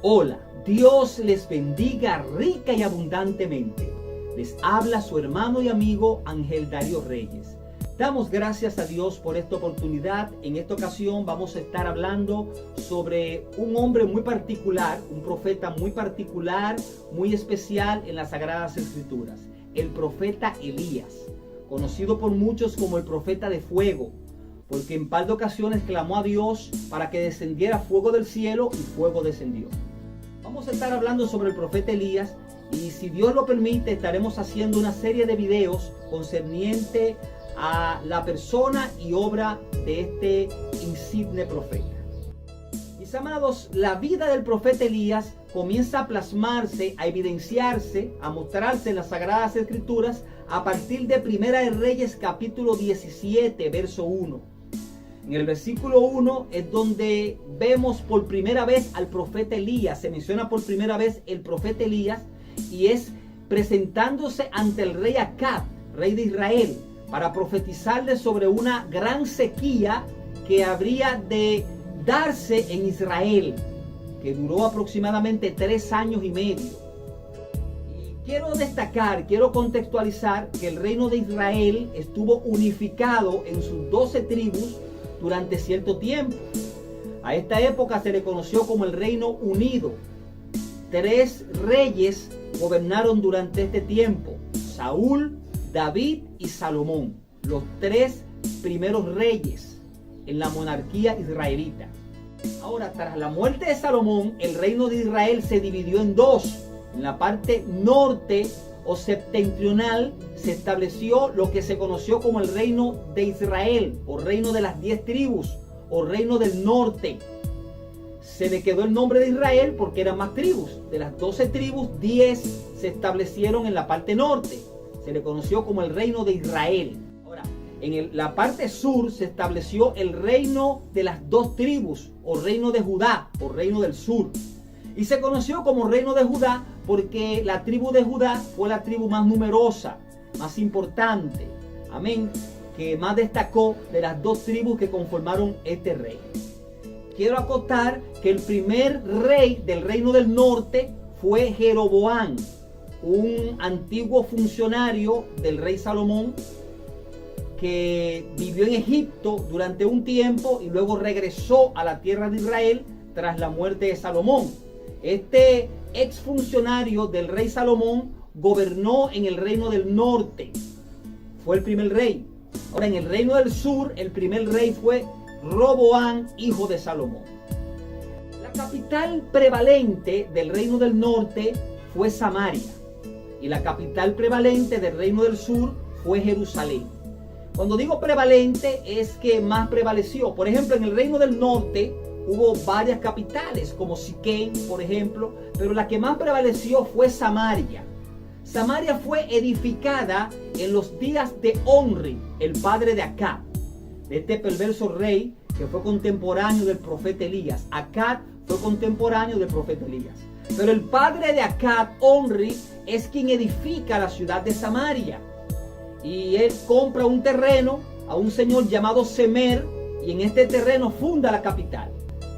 Hola, Dios les bendiga rica y abundantemente. Les habla su hermano y amigo Ángel Darío Reyes. Damos gracias a Dios por esta oportunidad. En esta ocasión vamos a estar hablando sobre un hombre muy particular, un profeta muy particular, muy especial en las Sagradas Escrituras. El profeta Elías, conocido por muchos como el profeta de fuego, porque en par de ocasiones clamó a Dios para que descendiera fuego del cielo y fuego descendió. Vamos a estar hablando sobre el profeta Elías y, si Dios lo permite, estaremos haciendo una serie de videos concerniente a la persona y obra de este insigne profeta. Mis amados, la vida del profeta Elías comienza a plasmarse, a evidenciarse, a mostrarse en las Sagradas Escrituras a partir de Primera de Reyes capítulo 17, verso 1. En el versículo 1 es donde vemos por primera vez al profeta Elías. Se menciona por primera vez el profeta Elías y es presentándose ante el rey Acab, rey de Israel, para profetizarle sobre una gran sequía que habría de darse en Israel, que duró aproximadamente 3 años y medio. Y quiero destacar, quiero contextualizar que el reino de Israel estuvo unificado en sus 12 tribus durante cierto tiempo. A esta época se le conoció como el Reino Unido. 3 reyes gobernaron durante este tiempo: Saúl, David y Salomón, los 3 primeros reyes en la monarquía israelita. Ahora, tras la muerte de Salomón, el reino de Israel se dividió en 2. En la parte norte o septentrional se estableció lo que se conoció como el reino de Israel, o reino de las 10 tribus, o reino del norte. Se le quedó el nombre de Israel porque eran más tribus. De las 12 tribus, 10 se establecieron en la parte norte. Se le conoció como el reino de Israel. Ahora, en la parte sur se estableció el reino de las 2 tribus, o reino de Judá, o reino del sur. Y se conoció como reino de Judá porque la tribu de Judá fue la tribu más numerosa, más importante, amén, que más destacó de las 2 tribus que conformaron este reino. Quiero acotar que el primer rey del reino del norte fue Jeroboam, un antiguo funcionario del rey Salomón que vivió en Egipto durante un tiempo y luego regresó a la tierra de Israel tras la muerte de Salomón. Este exfuncionario del rey Salomón gobernó en el reino del norte. Fue el primer rey. Ahora, en el reino del sur, el primer rey fue Roboam, hijo de Salomón. La capital prevalente del reino del norte fue Samaria. Y la capital prevalente del reino del sur fue Jerusalén. Cuando digo prevalente, es que más prevaleció. Por ejemplo, en el reino del norte hubo varias capitales, como Siquem, por ejemplo, pero la que más prevaleció fue Samaria. Samaria fue edificada en los días de Omri, el padre de Acab, de este perverso rey que fue contemporáneo del profeta Elías. Acab fue contemporáneo del profeta Elías. Pero el padre de Acab, Omri, es quien edifica la ciudad de Samaria. Y él compra un terreno a un señor llamado Semer, y en este terreno funda la capital.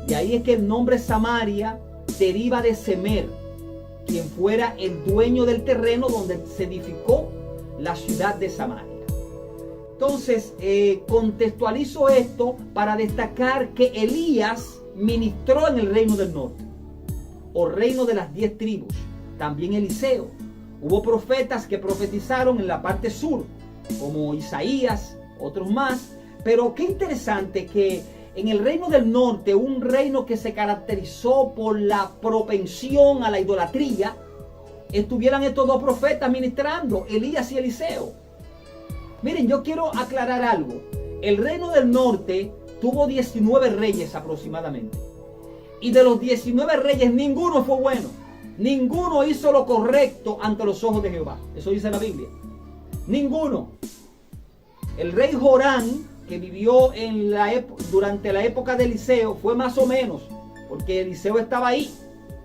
Y ahí es que el nombre Samaria deriva de Semer, quien fuera el dueño del terreno donde se edificó la ciudad de Samaria. Entonces, contextualizo esto para destacar que Elías ministró en el reino del norte, o reino de las 10 tribus. También Eliseo. Hubo profetas que profetizaron en la parte sur, como Isaías, otros más. Pero qué interesante que en el reino del norte, un reino que se caracterizó por la propensión a la idolatría, estuvieran estos 2 profetas ministrando, Elías y Eliseo. Miren, yo quiero aclarar algo. El reino del norte tuvo 19 reyes aproximadamente. Y de los 19 reyes, ninguno fue bueno. Ninguno hizo lo correcto ante los ojos de Jehová. Eso dice la Biblia. Ninguno. El rey Jorán, que vivió durante la época de Eliseo, fue más o menos, porque Eliseo estaba ahí,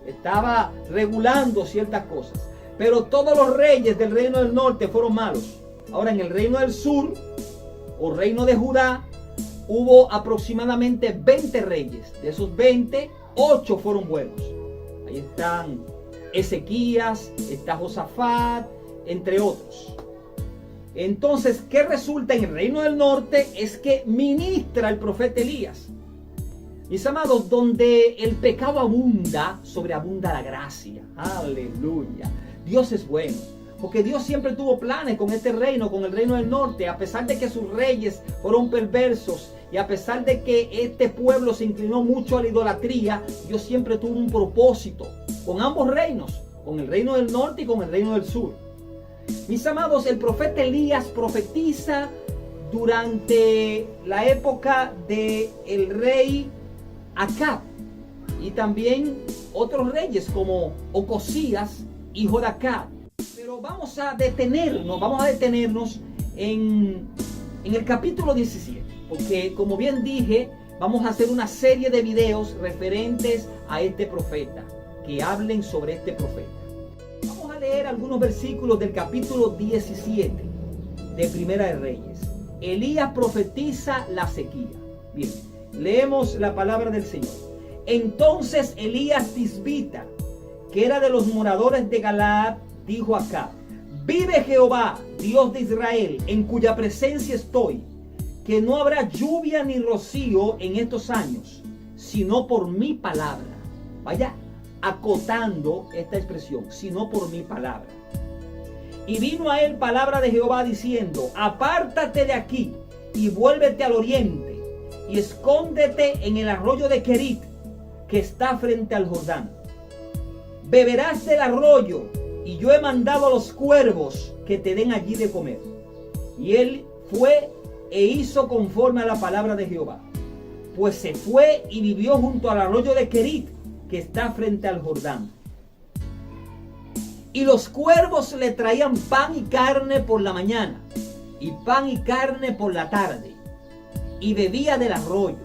estaba regulando ciertas cosas. Pero todos los reyes del reino del norte fueron malos. Ahora, en el reino del sur, o reino de Judá, hubo aproximadamente 20 reyes. De esos 20, 8 fueron buenos. Ahí están Ezequías, está Josafat, entre otros. Entonces, ¿qué resulta en el reino del norte? Es que ministra el profeta Elías. Mis amados, donde el pecado abunda, sobreabunda la gracia. Aleluya. Dios es bueno, porque Dios siempre tuvo planes con este reino, con el reino del norte, a pesar de que sus reyes fueron perversos y a pesar de que este pueblo se inclinó mucho a la idolatría. Dios siempre tuvo un propósito con ambos reinos, con el reino del norte y con el reino del sur. Mis amados, el profeta Elías profetiza durante la época del rey Acab y también otros reyes como Ocosías, hijo de Acab. Pero vamos a detenernos en el capítulo 17, porque como bien dije, vamos a hacer una serie de videos referentes a este profeta, que hablen sobre este profeta. Vamos a leer algunos versículos del capítulo 17 de Primera de Reyes. Elías profetiza la sequía. Bien, leemos la palabra del Señor. Entonces Elías Tisbita, que era de los moradores de Galaad, dijo a Acab: vive Jehová, Dios de Israel, en cuya presencia estoy, que no habrá lluvia ni rocío en estos años, sino por mi palabra. Vaya acotando esta expresión, sino por mi palabra. Y vino a él palabra de Jehová diciendo: apártate de aquí y vuélvete al oriente y escóndete en el arroyo de Querit, que está frente al Jordán. Beberás del arroyo, y yo he mandado a los cuervos que te den allí de comer. Y él fue e hizo conforme a la palabra de Jehová, pues se fue y vivió junto al arroyo de Querit, que está frente al Jordán. Y los cuervos le traían pan y carne por la mañana, y pan y carne por la tarde, y bebía del arroyo.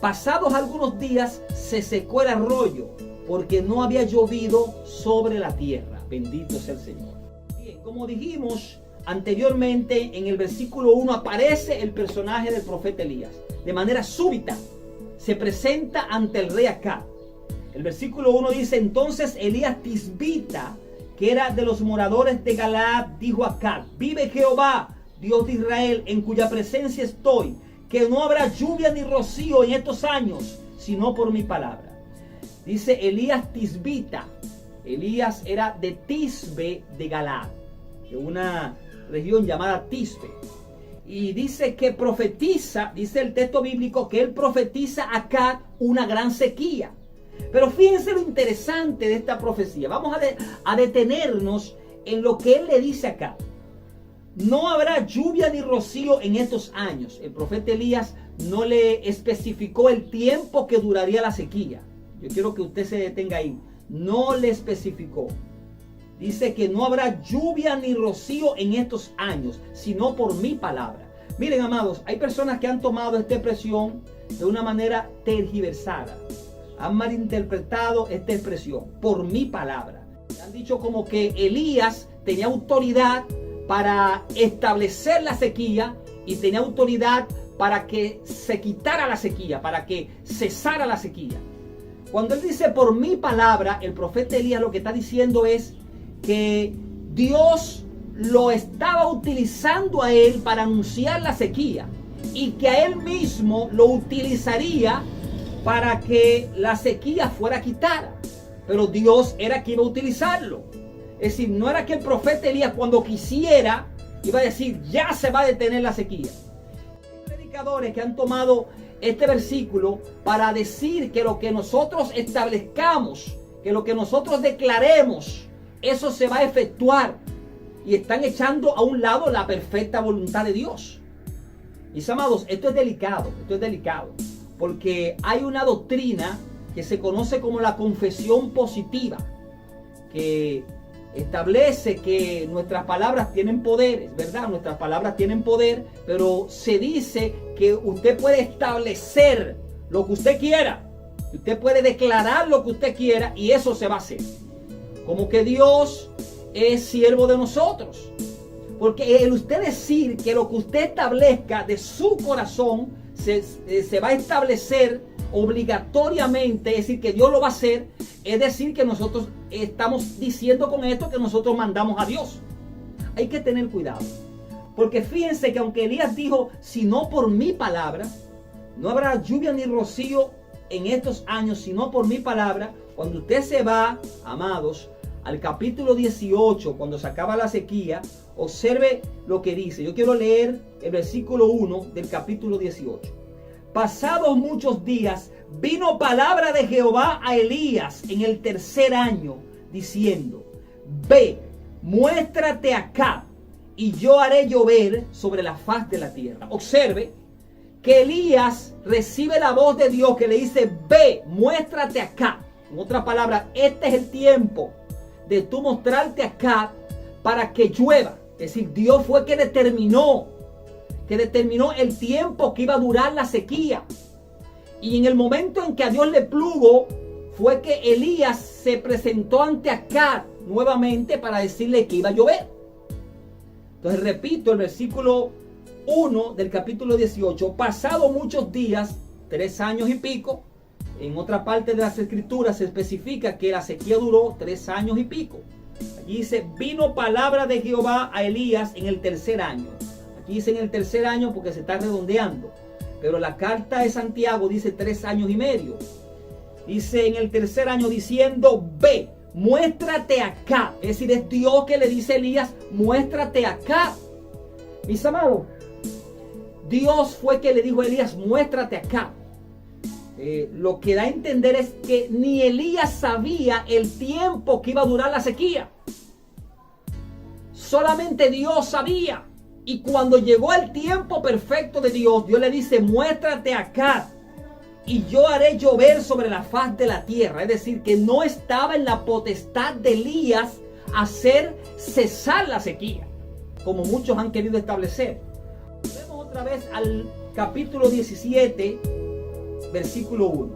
Pasados algunos días se secó el arroyo, porque no había llovido sobre la tierra. Bendito sea el Señor. Bien, como dijimos anteriormente, en el versículo 1 aparece el personaje del profeta Elías. De manera súbita se presenta ante el rey Acab. El versículo 1 dice: entonces Elías Tisbita, que era de los moradores de Galaad, dijo a Acab: vive Jehová, Dios de Israel, en cuya presencia estoy, que no habrá lluvia ni rocío en estos años, sino por mi palabra. Dice Elías Tisbita. Elías era de Tisbe de Galaad, de una región llamada Tisbe. Y dice que profetiza, dice el texto bíblico, que él profetiza acá una gran sequía. Pero fíjense lo interesante de esta profecía. Vamos a detenernos en lo que él le dice acá. No habrá lluvia ni rocío en estos años. El profeta Elías no le especificó el tiempo que duraría la sequía. Yo quiero que usted se detenga ahí. No le especificó. Dice que no habrá lluvia ni rocío en estos años, sino por mi palabra. Miren, amados, hay personas que han tomado esta expresión de una manera tergiversada. Han malinterpretado esta expresión, por mi palabra. Han dicho como que Elías tenía autoridad para establecer la sequía y tenía autoridad para que se quitara la sequía, para que cesara la sequía. Cuando él dice por mi palabra, el profeta Elías lo que está diciendo es que Dios lo estaba utilizando a él para anunciar la sequía y que a él mismo lo utilizaría para que la sequía fuera quitada. Pero Dios era quien iba a utilizarlo. Es decir, no era que el profeta Elías cuando quisiera iba a decir ya se va a detener la sequía. Hay predicadores que han tomado este versículo para decir que lo que nosotros establezcamos, que lo que nosotros declaremos, eso se va a efectuar. Y están echando a un lado la perfecta voluntad de Dios. Mis amados, esto es delicado, porque hay una doctrina que se conoce como la confesión positiva, que establece que nuestras palabras tienen poderes, ¿verdad? Nuestras palabras tienen poder, pero se dice que usted puede establecer lo que usted quiera, usted puede declarar lo que usted quiera y eso se va a hacer. Como que Dios es siervo de nosotros. Porque el usted decir que lo que usted establezca de su corazón se va a establecer obligatoriamente, es decir, que Dios lo va a hacer, es decir que nosotros estamos diciendo con esto que nosotros mandamos a Dios. Hay que tener cuidado. Porque fíjense que aunque Elías dijo, si no por mi palabra, no habrá lluvia ni rocío en estos años, sino por mi palabra. Cuando usted se va, amados, al capítulo 18, cuando se acaba la sequía, observe lo que dice. Yo quiero leer el versículo 1 del capítulo 18. Pasados muchos días, vino palabra de Jehová a Elías en el tercer año, diciendo, ve, muéstrate acá, y yo haré llover sobre la faz de la tierra. Observe que Elías recibe la voz de Dios que le dice, ve, muéstrate acá. En otras palabras, este es el tiempo de tú mostrarte acá para que llueva. Es decir, Dios fue que determinó el tiempo que iba a durar la sequía. Y en el momento en que a Dios le plugo, fue que Elías se presentó ante Acab nuevamente para decirle que iba a llover. Entonces repito el versículo 1 del capítulo 18. Pasado muchos días, 3 años y pico. En otra parte de las escrituras se especifica que la sequía duró 3 años y pico. Aquí dice, vino palabra de Jehová a Elías en el tercer año. Aquí dice en el tercer año porque se está redondeando. Pero la carta de Santiago dice 3 años y medio. Dice en el tercer año diciendo, ve, muéstrate acá. Es decir, es Dios que le dice a Elías, muéstrate acá. Mis amados, Dios fue que le dijo a Elías, muéstrate acá. Lo que da a entender es que ni Elías sabía el tiempo que iba a durar la sequía. Solamente Dios sabía. Y cuando llegó el tiempo perfecto de Dios, Dios le dice, muéstrate acá y yo haré llover sobre la faz de la tierra. Es decir, que no estaba en la potestad de Elías hacer cesar la sequía, como muchos han querido establecer. Vemos otra vez al capítulo 17, versículo 1.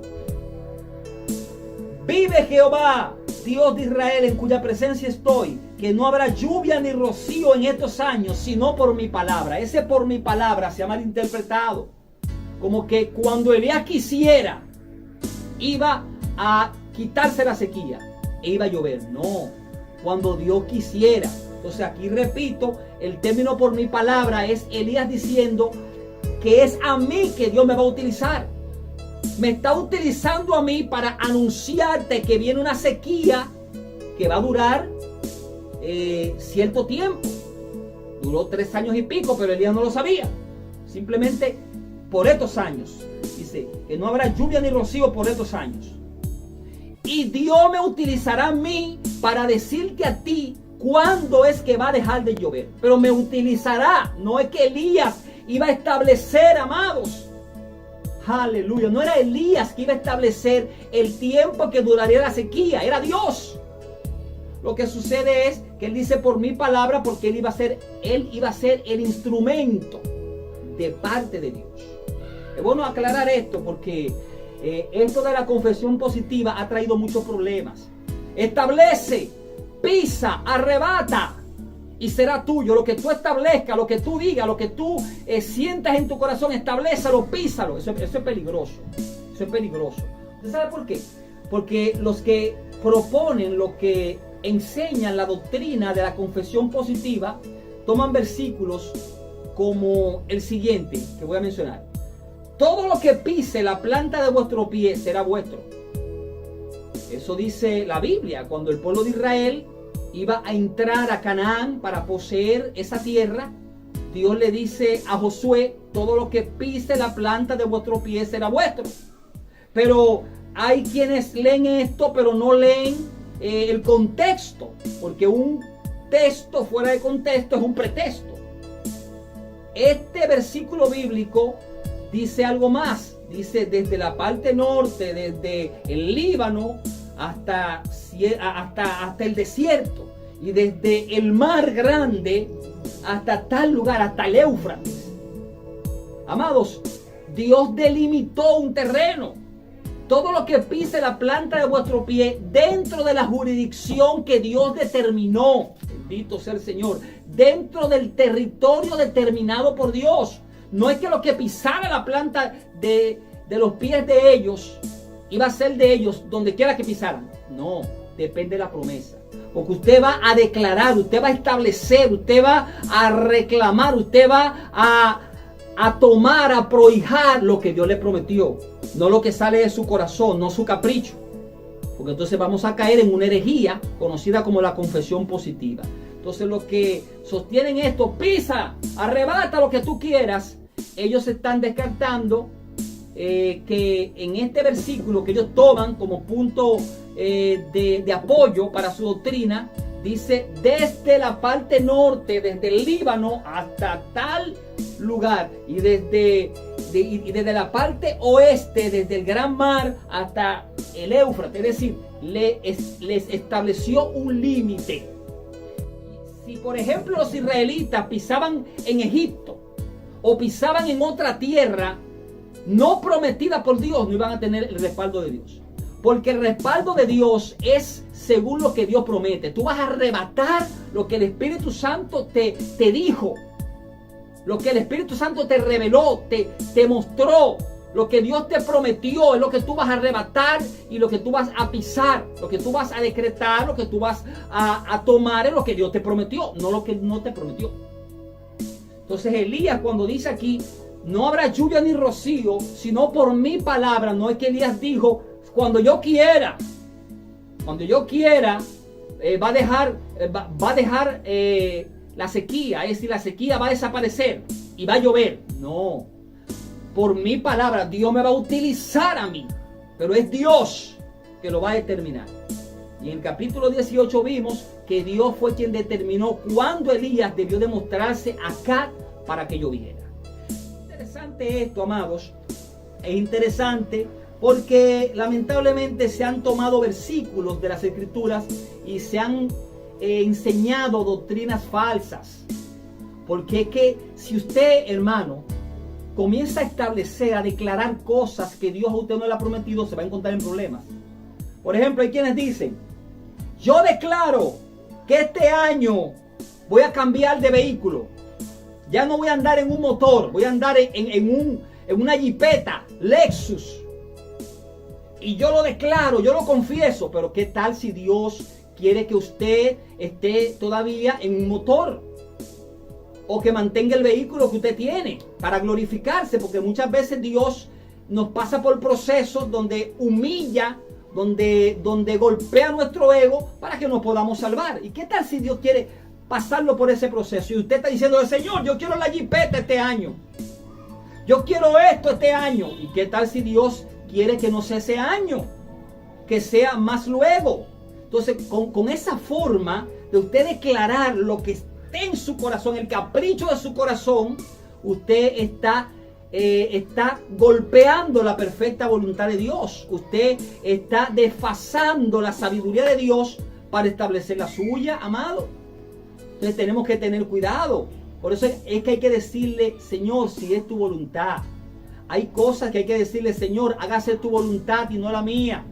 Vive Jehová, Dios de Israel, en cuya presencia estoy, que no habrá lluvia ni rocío en estos años, sino por mi palabra. Ese por mi palabra se ha malinterpretado como que cuando Elías quisiera, iba a quitarse la sequía e iba a llover. No, cuando Dios quisiera. Entonces aquí repito, el término por mi palabra es Elías diciendo que es a mí que Dios me va a utilizar. Me está utilizando a mí para anunciarte que viene una sequía que va a durar cierto tiempo. Duró 3 años y pico, pero Elías no lo sabía. Simplemente por estos años. Dice que no habrá lluvia ni rocío por estos años. Y Dios me utilizará a mí para decirte a ti cuándo es que va a dejar de llover. Pero me utilizará. No es que Elías iba a establecer, amados. Aleluya. No era Elías que iba a establecer el tiempo que duraría la sequía. Era Dios. Lo que sucede es que él dice por mi palabra porque él iba a ser el instrumento de parte de Dios. Es bueno aclarar esto porque esto de la confesión positiva ha traído muchos problemas. Establece, pisa, arrebata y será tuyo. Lo que tú establezcas, lo que tú digas, lo que tú sientas en tu corazón, establézalo, písalo. Eso es peligroso. Eso es peligroso. ¿Usted sabe por qué? Porque los que proponen, los que enseñan la doctrina de la confesión positiva, toman versículos como el siguiente que voy a mencionar. Todo lo que pise la planta de vuestro pie será vuestro. Eso dice la Biblia. Cuando el pueblo de Israel iba a entrar a Canaán para poseer esa tierra, Dios le dice a Josué, todo lo que pise la planta de vuestro pie será vuestro. Pero hay quienes leen esto, pero no leen el contexto, porque un texto fuera de contexto es un pretexto. Este versículo bíblico dice algo más. Dice desde la parte norte, desde el Líbano hasta el desierto, y desde el mar grande hasta tal lugar, hasta el Éufrates. Amados, Dios delimitó un terreno. Todo lo que pise la planta de vuestro pie dentro de la jurisdicción que Dios determinó, bendito sea el Señor, dentro del territorio determinado por Dios. No es que lo que pisara la planta de los pies de ellos iba a ser de ellos donde quiera que pisaran. No, depende de la promesa. Porque usted va a declarar, usted va a establecer, usted va a reclamar, usted va a tomar, a prohijar lo que Dios le prometió. No lo que sale de su corazón, no su capricho. Porque entonces vamos a caer en una herejía conocida como la confesión positiva. Entonces los que sostienen esto, pisa, arrebata lo que tú quieras, ellos están descartando que en este versículo que ellos toman como punto de apoyo para su doctrina, dice desde la parte norte, desde el Líbano hasta tal lugar, y desde la parte oeste, desde el gran mar hasta el Éufrates, es decir, les estableció un límite. Si por ejemplo los israelitas pisaban en Egipto o pisaban en otra tierra no prometida por Dios, no iban a tener el respaldo de Dios. Porque el respaldo de Dios es según lo que Dios promete. Tú vas a arrebatar lo que el Espíritu Santo te dijo, lo que el Espíritu Santo te reveló, te mostró. Lo que Dios te prometió es lo que tú vas a arrebatar y lo que tú vas a pisar, lo que tú vas a decretar, lo que tú vas a tomar es lo que Dios te prometió, no lo que no te prometió. Entonces Elías, cuando dice aquí, no habrá lluvia ni rocío, sino por mi palabra, no es que Elías dijo, cuando yo quiera, va a dejar la sequía, es decir, la sequía va a desaparecer y va a llover. No, por mi palabra, Dios me va a utilizar a mí, pero es Dios que lo va a determinar. Y en el capítulo 18 vimos que Dios fue quien determinó cuándo Elías debió demostrarse acá para que lloviera. Interesante esto, amados, es interesante porque lamentablemente se han tomado versículos de las Escrituras y se han enseñado doctrinas falsas. Porque es que si usted, hermano, comienza a establecer, a declarar cosas que Dios a usted no le ha prometido, se va a encontrar en problemas. Por ejemplo, hay quienes dicen, yo declaro que este año voy a cambiar de vehículo. Ya no voy a andar en un motor, voy a andar en una jipeta Lexus. Y yo lo declaro, yo lo confieso, pero ¿qué tal si Dios quiere que usted esté todavía en un motor? O que mantenga el vehículo que usted tiene para glorificarse, porque muchas veces Dios nos pasa por procesos donde humilla, donde golpea nuestro ego para que nos podamos salvar. ¿Y qué tal si Dios quiere pasarlo por ese proceso? Y usted está diciendo, Señor, yo quiero la jipeta este año. Yo quiero esto este año. ¿Y qué tal si Dios quiere que no sea ese año? Que sea más luego. Entonces, con esa forma de usted declarar lo que esté en su corazón, el capricho de su corazón, usted está golpeando la perfecta voluntad de Dios. Usted está desfasando la sabiduría de Dios para establecer la suya, amado. Entonces tenemos que tener cuidado. Por eso es que hay que decirle, Señor, si es tu voluntad. Hay cosas que hay que decirle, Señor, hágase tu voluntad y no la mía.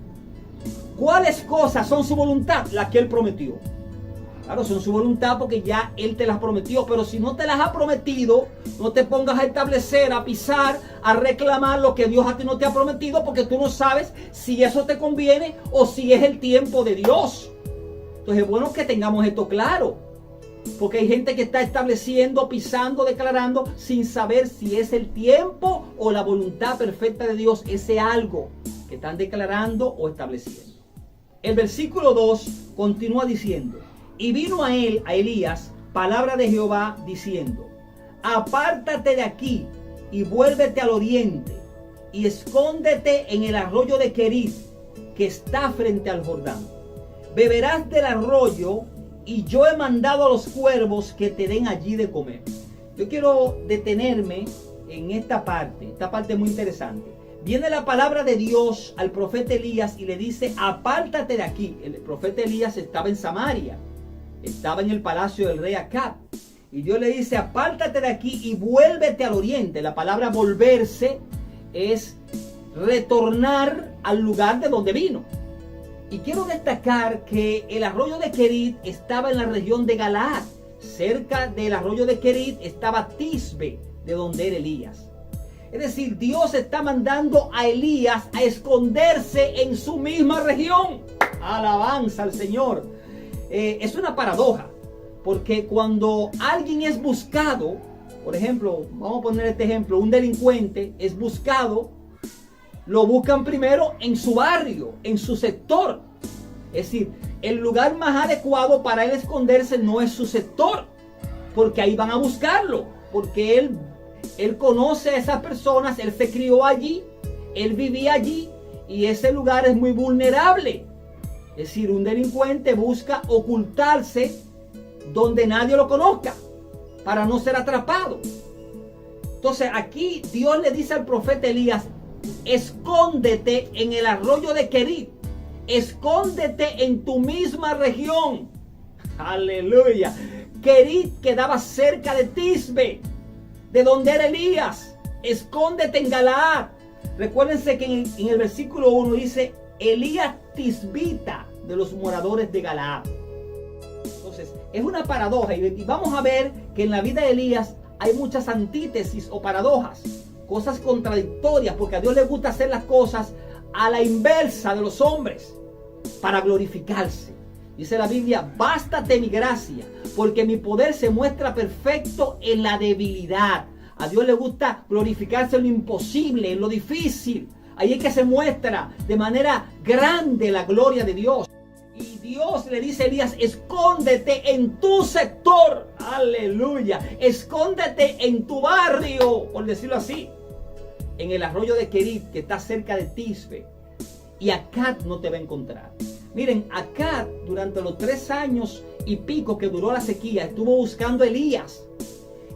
¿Cuáles cosas son su voluntad? Las que Él prometió. Claro, son su voluntad porque ya Él te las prometió. Pero si no te las ha prometido, no te pongas a establecer, a pisar, a reclamar lo que Dios a ti no te ha prometido, porque tú no sabes si eso te conviene o si es el tiempo de Dios. Entonces es bueno que tengamos esto claro. Porque hay gente que está estableciendo, pisando, declarando, sin saber si es el tiempo o la voluntad perfecta de Dios, ese algo que están declarando o estableciendo. El versículo 2 continúa diciendo, y vino a él, a Elías, palabra de Jehová diciendo, apártate de aquí y vuélvete al oriente y escóndete en el arroyo de Querit, que está frente al Jordán. Beberás del arroyo y yo he mandado a los cuervos que te den allí de comer. Yo quiero detenerme en esta parte es muy interesante. Viene la palabra de Dios al profeta Elías y le dice, apártate de aquí. El profeta Elías estaba en Samaria, estaba en el palacio del rey Acab. Y Dios le dice, apártate de aquí y vuélvete al oriente. La palabra volverse es retornar al lugar de donde vino. Y quiero destacar que el arroyo de Querit estaba en la región de Galaad. Cerca del arroyo de Querit estaba Tisbe, de donde era Elías. Es decir, Dios está mandando a Elías a esconderse en su misma región. Alabanza al Señor. Es una paradoja, porque cuando alguien es buscado, por ejemplo, vamos a poner este ejemplo, un delincuente es buscado, lo buscan primero en su barrio, en su sector. Es decir, el lugar más adecuado para él esconderse no es su sector, porque ahí van a buscarlo, porque él conoce a esas personas, él se crió allí, él vivía allí y ese lugar es muy vulnerable. Es decir, un delincuente busca ocultarse donde nadie lo conozca para no ser atrapado. Entonces aquí Dios le dice al profeta Elías: escóndete en el arroyo de Querit, escóndete en tu misma región. Aleluya. Querit quedaba cerca de Tisbe, de donde era Elías. Escóndete en Galaad. Recuérdense que en el versículo 1 dice: Elías tisbita, de los moradores de Galaad. Entonces es una paradoja, y vamos a ver que en la vida de Elías hay muchas antítesis o paradojas, cosas contradictorias, porque a Dios le gusta hacer las cosas a la inversa de los hombres para glorificarse. Dice la Biblia: bástate mi gracia, porque mi poder se muestra perfecto en la debilidad. A Dios le gusta glorificarse en lo imposible, en lo difícil. Ahí es que se muestra de manera grande la gloria de Dios. Y Dios le dice a Elías: escóndete en tu sector. Aleluya. Escóndete en tu barrio, por decirlo así, en el arroyo de Querit, que está cerca de Tisbe. Y Acab no te va a encontrar. Miren, Acab, durante los 3 años y pico que duró la sequía, estuvo buscando a Elías.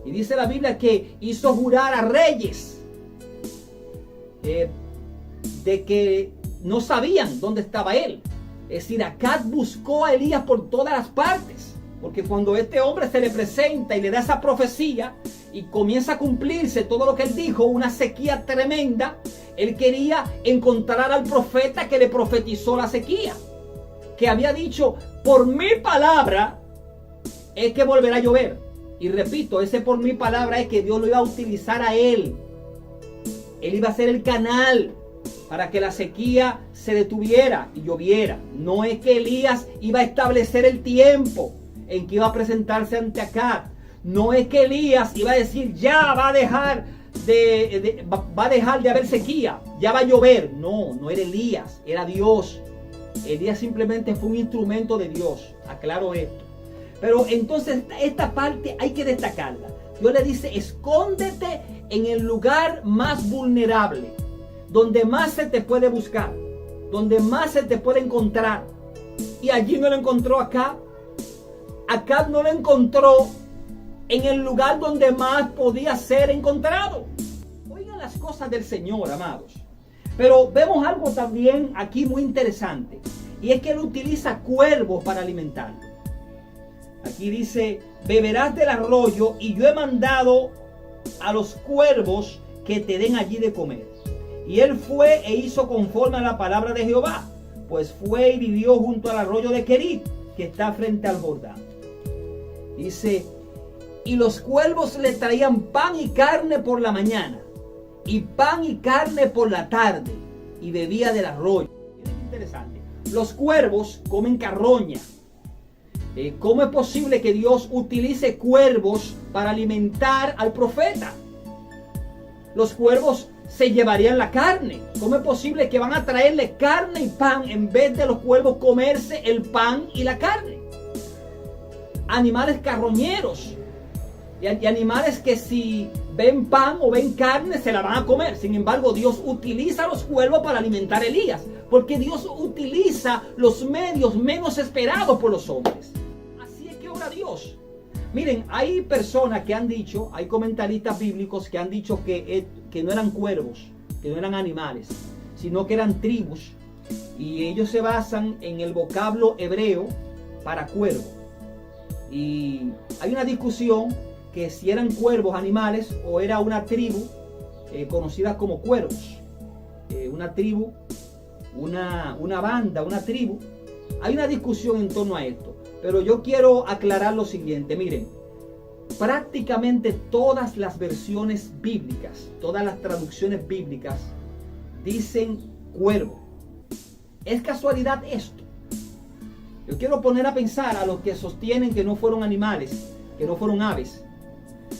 Y dice la Biblia que hizo jurar a reyes de que no sabían dónde estaba él. Es decir, Acab buscó a Elías por todas las partes, porque cuando este hombre se le presenta y le da esa profecía y comienza a cumplirse todo lo que él dijo, una sequía tremenda, él quería encontrar al profeta que le profetizó la sequía, que había dicho: por mi palabra es que volverá a llover. Y repito, ese por mi palabra es que Dios lo iba a utilizar a él. Él iba a ser el canal para que la sequía se detuviera y lloviera. No es que Elías iba a establecer el tiempo en que iba a presentarse ante Acab. No es que Elías iba a decir: ya va a dejar de haber sequía, ya va a llover. No, no era Elías, era Dios. Elías simplemente fue un instrumento de Dios. Aclaro esto. Pero entonces esta parte hay que destacarla. Dios le dice: escóndete en el lugar más vulnerable, donde más se te puede buscar, donde más se te puede encontrar. Y allí no lo encontró Acab. Acab no lo encontró en el lugar donde más podía ser encontrado. Oigan las cosas del Señor, amados. Pero vemos algo también aquí muy interesante, y es que Él utiliza cuervos para alimentarlo. Aquí dice: beberás del arroyo, y yo he mandado a los cuervos que te den allí de comer. Y él fue e hizo conforme a la palabra de Jehová, pues fue y vivió junto al arroyo de Querit, que está frente al Jordán. Dice: y los cuervos le traían pan y carne por la mañana, y pan y carne por la tarde, y bebía del arroyo. Es interesante. Los cuervos comen carroña. ¿Cómo es posible que Dios utilice cuervos para alimentar al profeta? Los cuervos se llevarían la carne. ¿Cómo es posible que van a traerle carne y pan en vez de los cuervos comerse el pan y la carne? Animales carroñeros y animales que si ven pan o ven carne se la van a comer. Sin embargo, Dios utiliza a los cuervos para alimentar a Elías, porque Dios utiliza los medios menos esperados por los hombres. Así es que obra Dios. Miren, hay personas que han dicho, hay comentaristas bíblicos que han dicho que no eran cuervos, que no eran animales, sino que eran tribus. Y ellos se basan en el vocablo hebreo para cuervo. Y hay una discusión que si eran cuervos animales o era una tribu conocida como cuervos. Una tribu, una banda, una tribu. Hay una discusión en torno a esto. Pero yo quiero aclarar lo siguiente. Miren, prácticamente todas las versiones bíblicas, todas las traducciones bíblicas dicen cuervo. ¿Es casualidad esto? Yo quiero poner a pensar a los que sostienen que no fueron animales, que no fueron aves.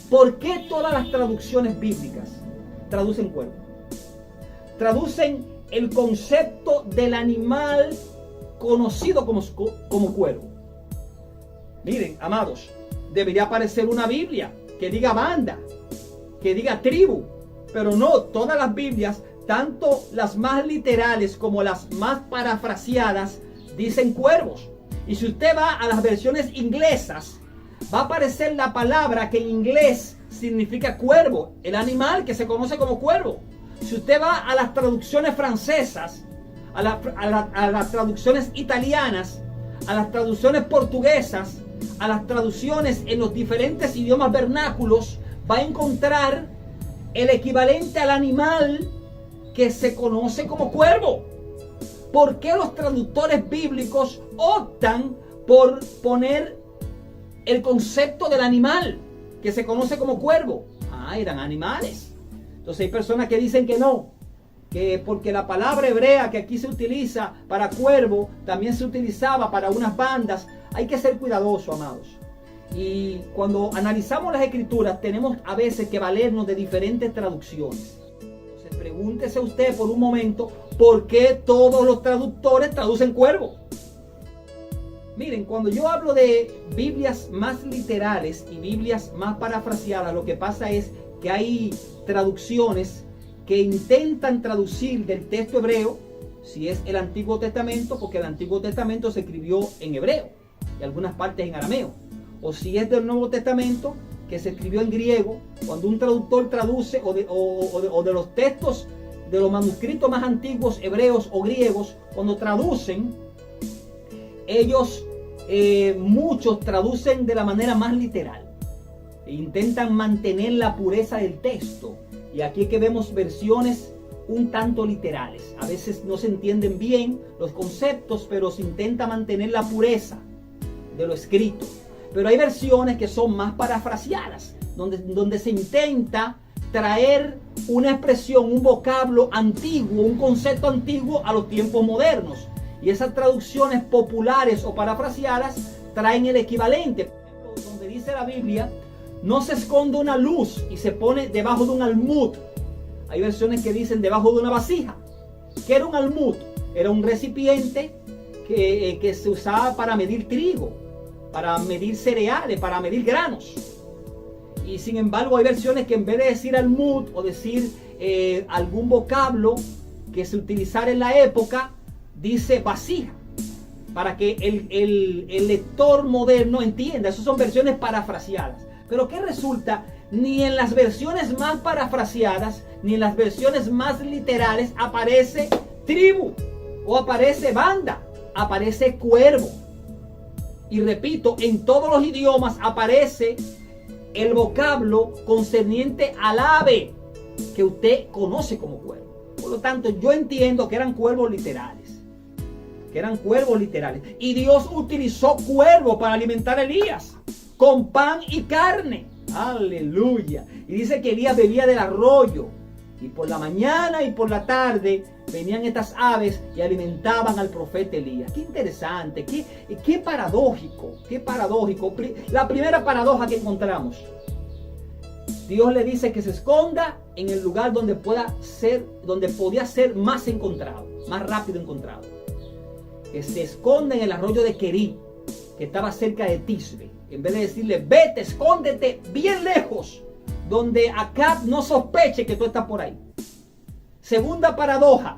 ¿Por qué todas las traducciones bíblicas traducen cuervo? Traducen el concepto del animal conocido como cuervo. Miren, amados, debería aparecer una Biblia que diga banda, que diga tribu, pero no, todas las Biblias, tanto las más literales como las más parafraseadas, dicen cuervos. Y si usted va a las versiones inglesas, va a aparecer la palabra que en inglés significa cuervo, el animal que se conoce como cuervo. Si usted va a las traducciones francesas, a las traducciones italianas, a las traducciones portuguesas, a las traducciones en los diferentes idiomas vernáculos, va a encontrar el equivalente al animal que se conoce como cuervo. ¿Por qué los traductores bíblicos optan por poner el concepto del animal que se conoce como cuervo? Eran animales. Entonces hay personas que dicen que no, que porque la palabra hebrea que aquí se utiliza para cuervo también se utilizaba para unas bandas. Hay que ser cuidadosos, amados. Y cuando analizamos las escrituras tenemos a veces que valernos de diferentes traducciones. Entonces pregúntese usted por un momento, ¿por qué todos los traductores traducen cuervo? Miren, cuando yo hablo de Biblias más literales y Biblias más parafraseadas, lo que pasa es que hay traducciones que intentan traducir del texto hebreo, si es el Antiguo Testamento, porque el Antiguo Testamento se escribió en hebreo y algunas partes en arameo, o si es del Nuevo Testamento, que se escribió en griego. Cuando un traductor traduce o de los textos de los manuscritos más antiguos hebreos o griegos, cuando traducen, ellos muchos traducen de la manera más literal e intentan mantener la pureza del texto. Y aquí es que vemos versiones un tanto literales. A veces no se entienden bien los conceptos, pero se intenta mantener la pureza de lo escrito. Pero hay versiones que son más parafraseadas, donde se intenta traer una expresión, un vocablo antiguo, un concepto antiguo a los tiempos modernos. Y esas traducciones populares o parafraseadas traen el equivalente. Por ejemplo, donde dice la Biblia, no se esconde una luz y se pone debajo de un almud. Hay versiones que dicen debajo de una vasija. ¿Qué era un almud? Era un recipiente que se usaba para medir trigo, para medir cereales, para medir granos. Y sin embargo hay versiones que en vez de decir almud o decir algún vocablo que se utilizara en la época, dice vasija, para que el lector moderno entienda. Esas son versiones parafraseadas. Pero ¿qué resulta? Ni en las versiones más parafraseadas, ni en las versiones más literales aparece tribu o aparece banda, aparece cuervo. Y repito, en todos los idiomas aparece el vocablo concerniente al ave que usted conoce como cuervo. Por lo tanto, yo entiendo que eran cuervos literales. Y Dios utilizó cuervo para alimentar a Elías con pan y carne. Aleluya. Y dice que Elías bebía del arroyo. Y por la mañana y por la tarde venían estas aves y alimentaban al profeta Elías. Qué interesante, qué paradójico, qué paradójico. La primera paradoja que encontramos. Dios le dice que se esconda en el lugar donde podía ser más encontrado, más rápido encontrado. Que se esconda en el arroyo de Querí, que estaba cerca de Tisbe. En vez de decirle, vete, escóndete bien lejos, donde Acab no sospeche que tú estás por ahí. Segunda paradoja.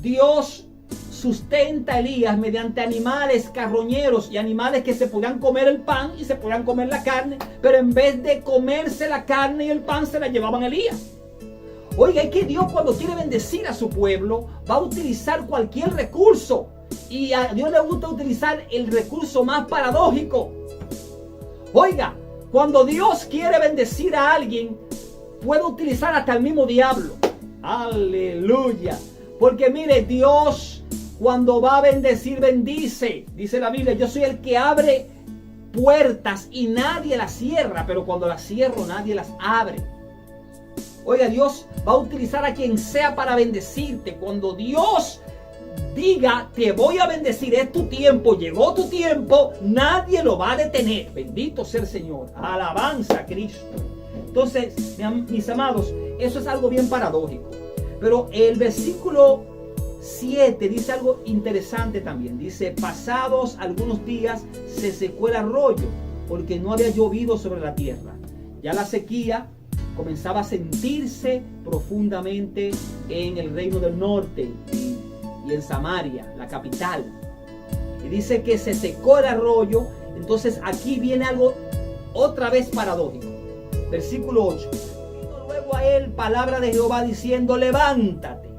Dios sustenta a Elías mediante animales carroñeros y animales que se podían comer el pan y se podían comer la carne, pero en vez de comerse la carne y el pan se la llevaban a Elías. Oiga, es que Dios cuando quiere bendecir a su pueblo va a utilizar cualquier recurso, y a Dios le gusta utilizar el recurso más paradójico. Oiga, cuando Dios quiere bendecir a alguien, puede utilizar hasta el mismo diablo. Aleluya. Porque mire, Dios cuando va a bendecir, bendice. Dice la Biblia, yo soy el que abre puertas y nadie las cierra, pero cuando las cierro nadie las abre. Oiga, Dios va a utilizar a quien sea para bendecirte. Cuando Dios diga, te voy a bendecir, es tu tiempo, llegó tu tiempo, nadie lo va a detener. Bendito sea el Señor. Alabanza a Cristo. Entonces, mis amados, eso es algo bien paradójico. Pero el versículo 7 dice algo interesante también. Dice, pasados algunos días se secó el arroyo porque no había llovido sobre la tierra. Ya la sequía comenzaba a sentirse profundamente en el reino del norte y en Samaria, la capital. Y dice que se secó el arroyo. Entonces aquí viene algo otra vez paradójico. Versículo 8. Vino luego a él palabra de Jehová diciendo, levántate,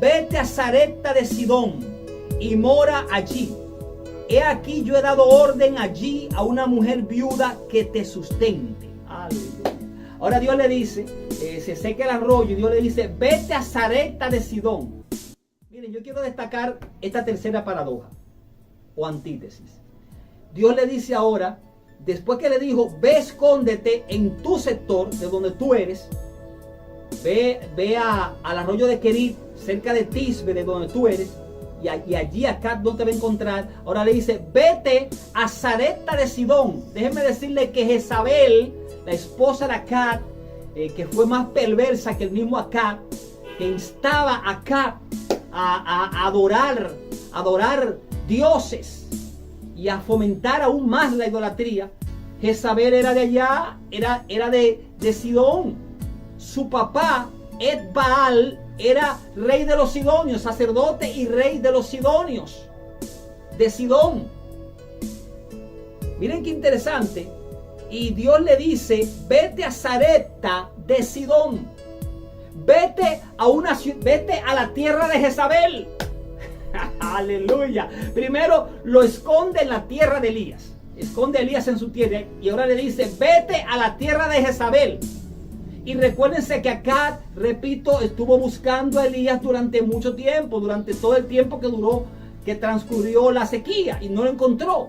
vete a Sarepta de Sidón y mora allí. He aquí yo he dado orden allí a una mujer viuda que te sustente. Aleluya. Ahora Dios le dice, se seca el arroyo y Dios le dice, vete a Sarepta de Sidón. Miren, yo quiero destacar esta tercera paradoja o antítesis. Dios le dice ahora, después que le dijo, ve, escóndete en tu sector, de donde tú eres, ve al arroyo de Querit, cerca de Tisbe, de donde tú eres, y allí Acab no te va a encontrar. Ahora le dice, vete a Sarepta de Sidón. Déjenme decirle que Jezabel, la esposa de Acab, que fue más perversa que el mismo Acab, que instaba a Acab a adorar dioses y a fomentar aún más la idolatría. Jezabel era de allá, era de Sidón. Su papá, Ed-Baal, era rey de los sidonios, sacerdote y rey de los sidonios, de Sidón. Miren qué interesante. Y Dios le dice, vete a Sarepta de Sidón. Vete a la tierra de Jezabel. Aleluya. Primero lo esconde en la tierra de Elías. Esconde a Elías en su tierra. Y ahora le dice, vete a la tierra de Jezabel. Y recuérdense que Acab, repito, estuvo buscando a Elías durante mucho tiempo. Durante todo el tiempo que transcurrió la sequía. Y no lo encontró.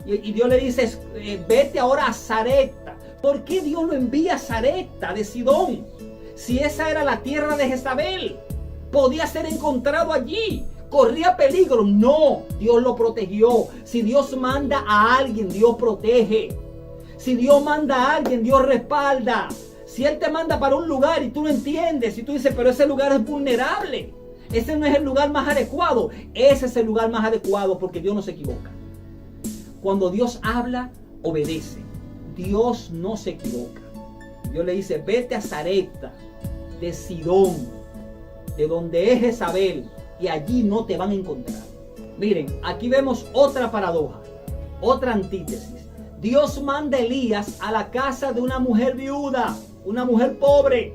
Y Dios le dice, vete ahora a Sarepta. ¿Por qué Dios lo envía a Sarepta de Sidón? Si esa era la tierra de Jezabel, podía ser encontrado allí. Corría peligro. No, Dios lo protegió. Si Dios manda a alguien, Dios protege. Si Dios manda a alguien, Dios respalda. Si Él te manda para un lugar y tú no entiendes, y tú dices, pero ese lugar es vulnerable, ese no es el lugar más adecuado. Ese es el lugar más adecuado, porque Dios no se equivoca. Cuando Dios habla, obedece. Dios no se equivoca. Dios le dice, vete a Sarepta de Sidón, de donde es Jezabel, y allí no te van a encontrar. Miren, aquí vemos otra paradoja, otra antítesis. Dios manda a Elías a la casa de una mujer viuda, una mujer pobre.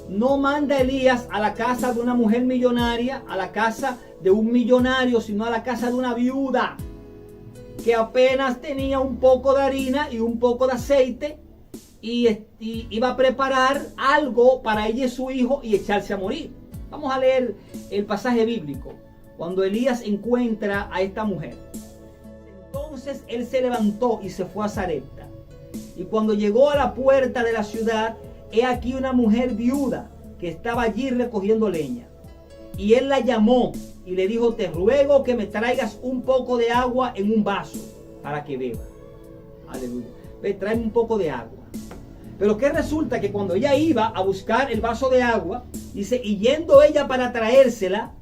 No manda a Elías a la casa de una mujer millonaria, a la casa de un millonario, sino a la casa de una viuda que apenas tenía un poco de harina y un poco de aceite y iba a preparar algo para ella y su hijo y echarse a morir. Vamos a leer el pasaje bíblico cuando Elías encuentra a esta mujer. Entonces él se levantó y se fue a Sarepta. Y cuando llegó a la puerta de la ciudad, he aquí una mujer viuda que estaba allí recogiendo leña. Y él la llamó y le dijo, te ruego que me traigas un poco de agua en un vaso para que beba. Aleluya. Ve, tráeme un poco de agua. Pero que resulta que cuando ella iba a buscar el vaso de agua, dice, y yendo ella para traérsela,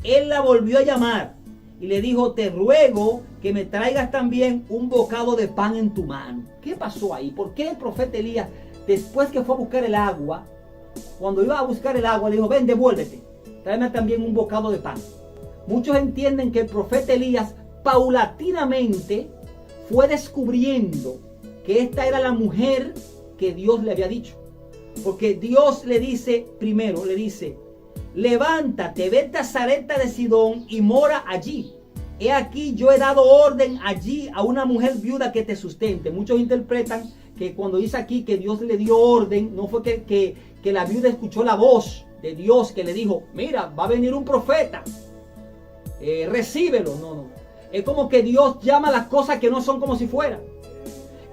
él la volvió a llamar y le dijo, te ruego que me traigas también un bocado de pan en tu mano. ¿Qué pasó ahí? ¿Por qué el profeta Elías, después que fue a buscar el agua, cuando iba a buscar el agua, le dijo, ven, devuélvete, tráeme también un bocado de pan? Muchos entienden que el profeta Elías paulatinamente fue descubriendo que esta era la mujer que Dios le había dicho. Porque Dios le dice, primero le dice, levántate, vete a Sarepta de Sidón y mora allí. He aquí yo he dado orden allí a una mujer viuda que te sustente. Muchos interpretan que cuando dice aquí que Dios le dio orden, no fue que la viuda escuchó la voz de Dios que le dijo, mira, va a venir un profeta, recíbelo. No, Es como que Dios llama las cosas que no son como si fueran.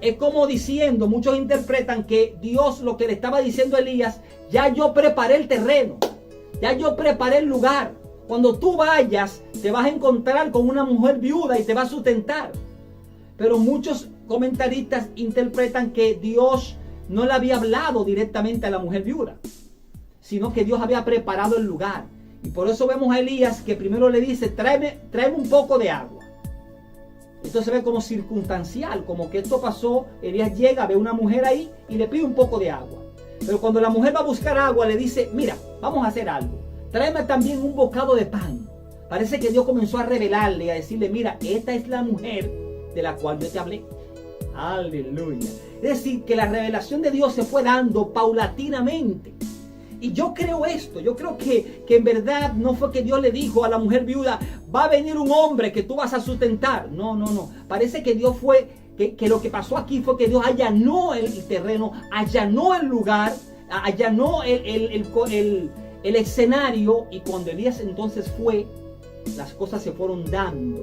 Es como diciendo, muchos interpretan que Dios lo que le estaba diciendo a Elías, ya yo preparé el terreno, ya yo preparé el lugar. Cuando tú vayas, te vas a encontrar con una mujer viuda y te va a sustentar. Pero muchos comentaristas interpretan que Dios no le había hablado directamente a la mujer viuda, sino que Dios había preparado el lugar. Y por eso vemos a Elías que primero le dice, tráeme un poco de agua. Esto se ve como circunstancial, como que esto pasó. Elías llega, ve a una mujer ahí y le pide un poco de agua. Pero cuando la mujer va a buscar agua, le dice, mira, vamos a hacer algo. Tráeme también un bocado de pan. Parece que Dios comenzó a revelarle, a decirle, mira, esta es la mujer de la cual yo te hablé. Aleluya. Es decir, que la revelación de Dios se fue dando paulatinamente. Y yo creo esto, yo creo que en verdad no fue que Dios le dijo a la mujer viuda, va a venir un hombre que tú vas a sustentar. No. Parece que Dios fue, que lo que pasó aquí fue que Dios allanó el terreno, allanó el lugar, allanó el escenario. Y cuando Elías entonces fue, las cosas se fueron dando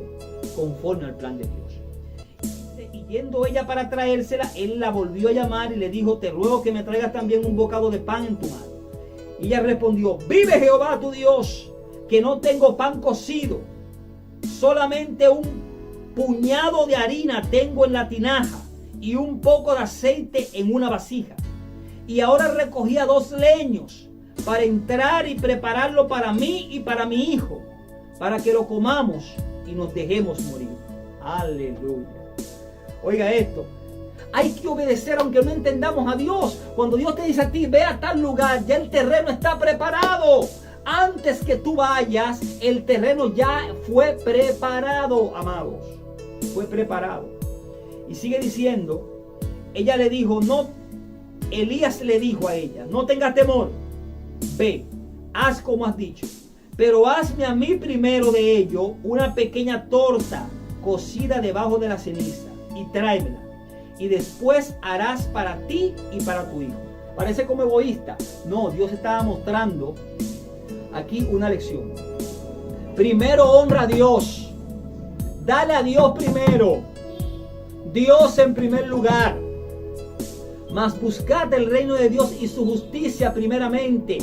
conforme al plan de Dios. Y yendo ella para traérsela, él la volvió a llamar y le dijo, te ruego que me traigas también un bocado de pan en tu mano. Y ella respondió, vive Jehová tu Dios, que no tengo pan cocido, solamente un puñado de harina tengo en la tinaja y un poco de aceite en una vasija. Y ahora recogía 2 leños para entrar y prepararlo para mí y para mi hijo, para que lo comamos y nos dejemos morir. Aleluya. Oiga esto. Hay que obedecer aunque no entendamos a Dios. Cuando Dios te dice a ti, ve a tal lugar, ya el terreno está preparado. Antes que tú vayas, el terreno ya fue preparado, amados. Fue preparado. Y sigue diciendo, ella le dijo, no, Elías le dijo a ella, no tengas temor, ve, haz como has dicho, pero hazme a mí primero de ello una pequeña torta cocida debajo de la ceniza y tráemela. Y después harás para ti y para tu hijo. Parece como egoísta. No, Dios estaba mostrando aquí una lección. Primero honra a Dios. Dale a Dios primero. Dios en primer lugar. Mas buscad el reino de Dios y su justicia primeramente.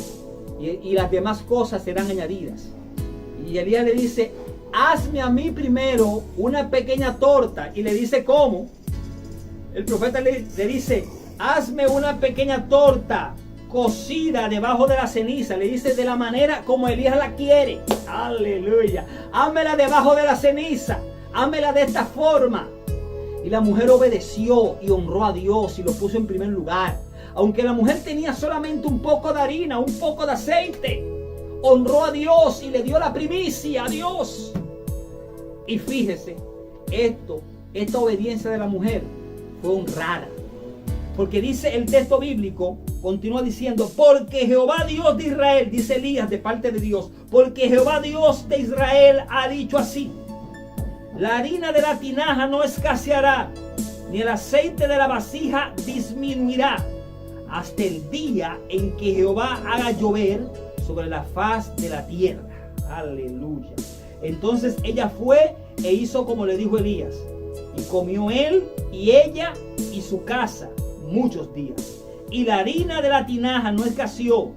Y las demás cosas serán añadidas. Y Elías le dice, hazme a mí primero una pequeña torta. Y le dice, ¿cómo? El profeta le dice, hazme una pequeña torta cocida debajo de la ceniza. Le dice de la manera como Elías la quiere. Aleluya. Hámela debajo de la ceniza. Hámela de esta forma. Y la mujer obedeció y honró a Dios y lo puso en primer lugar. Aunque la mujer tenía solamente un poco de harina, un poco de aceite, honró a Dios y le dio la primicia a Dios. Y fíjese, esta obediencia de la mujer fue honrada. Porque dice el texto bíblico, continúa diciendo, porque Jehová Dios de Israel, dice Elías de parte de Dios, porque Jehová Dios de Israel ha dicho así, la harina de la tinaja no escaseará, ni el aceite de la vasija disminuirá, hasta el día en que Jehová haga llover sobre la faz de la tierra. Aleluya. Entonces ella fue e hizo como le dijo Elías. Y comió él y ella y su casa muchos días. Y la harina de la tinaja no escaseó,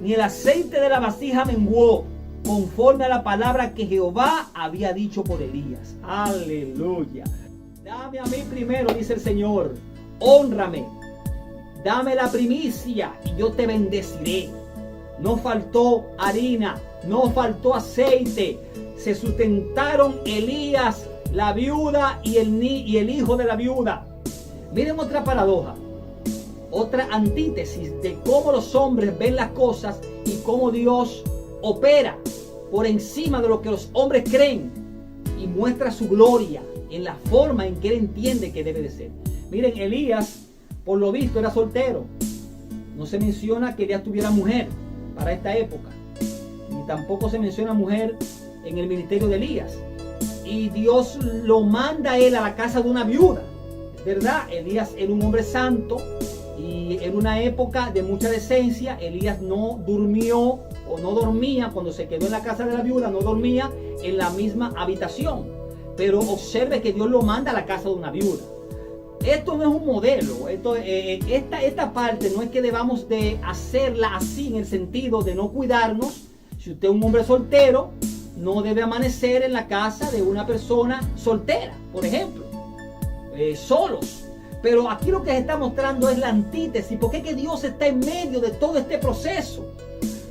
ni el aceite de la vasija menguó, conforme a la palabra que Jehová había dicho por Elías. Aleluya. Dame a mí primero, dice el Señor. Hónrame. Dame la primicia y yo te bendeciré. No faltó harina, no faltó aceite. Se sustentaron Elías, la viuda y el hijo de la viuda. Miren otra paradoja, otra antítesis de cómo los hombres ven las cosas y cómo Dios opera por encima de lo que los hombres creen y muestra su gloria en la forma en que él entiende que debe de ser. Miren, Elías, por lo visto, era soltero. No se menciona que Elías tuviera mujer para esta época, ni tampoco se menciona mujer en el ministerio de Elías. Y Dios lo manda a él a la casa de una viuda. Es verdad, Elías era un hombre santo y en una época de mucha decencia. Elías no durmió o no dormía cuando se quedó en la casa de la viuda, no dormía en la misma habitación. pero observe que Dios lo manda a la casa de una viuda. Esto no es un modelo. Esta parte no es que debamos de hacerla así en el sentido de no cuidarnos. Si usted es un hombre soltero, no debe amanecer en la casa de una persona soltera, por ejemplo, solos. Pero aquí lo que se está mostrando es la antítesis. ¿Por qué que Dios está en medio de todo este proceso?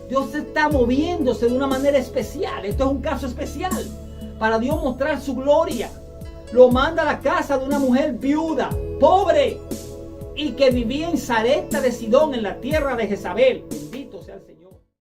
Dios está moviéndose de una manera especial. Esto es un caso especial para Dios mostrar su gloria. Lo manda a la casa de una mujer viuda, pobre, y que vivía en Sarepta de Sidón, en la tierra de Jezabel.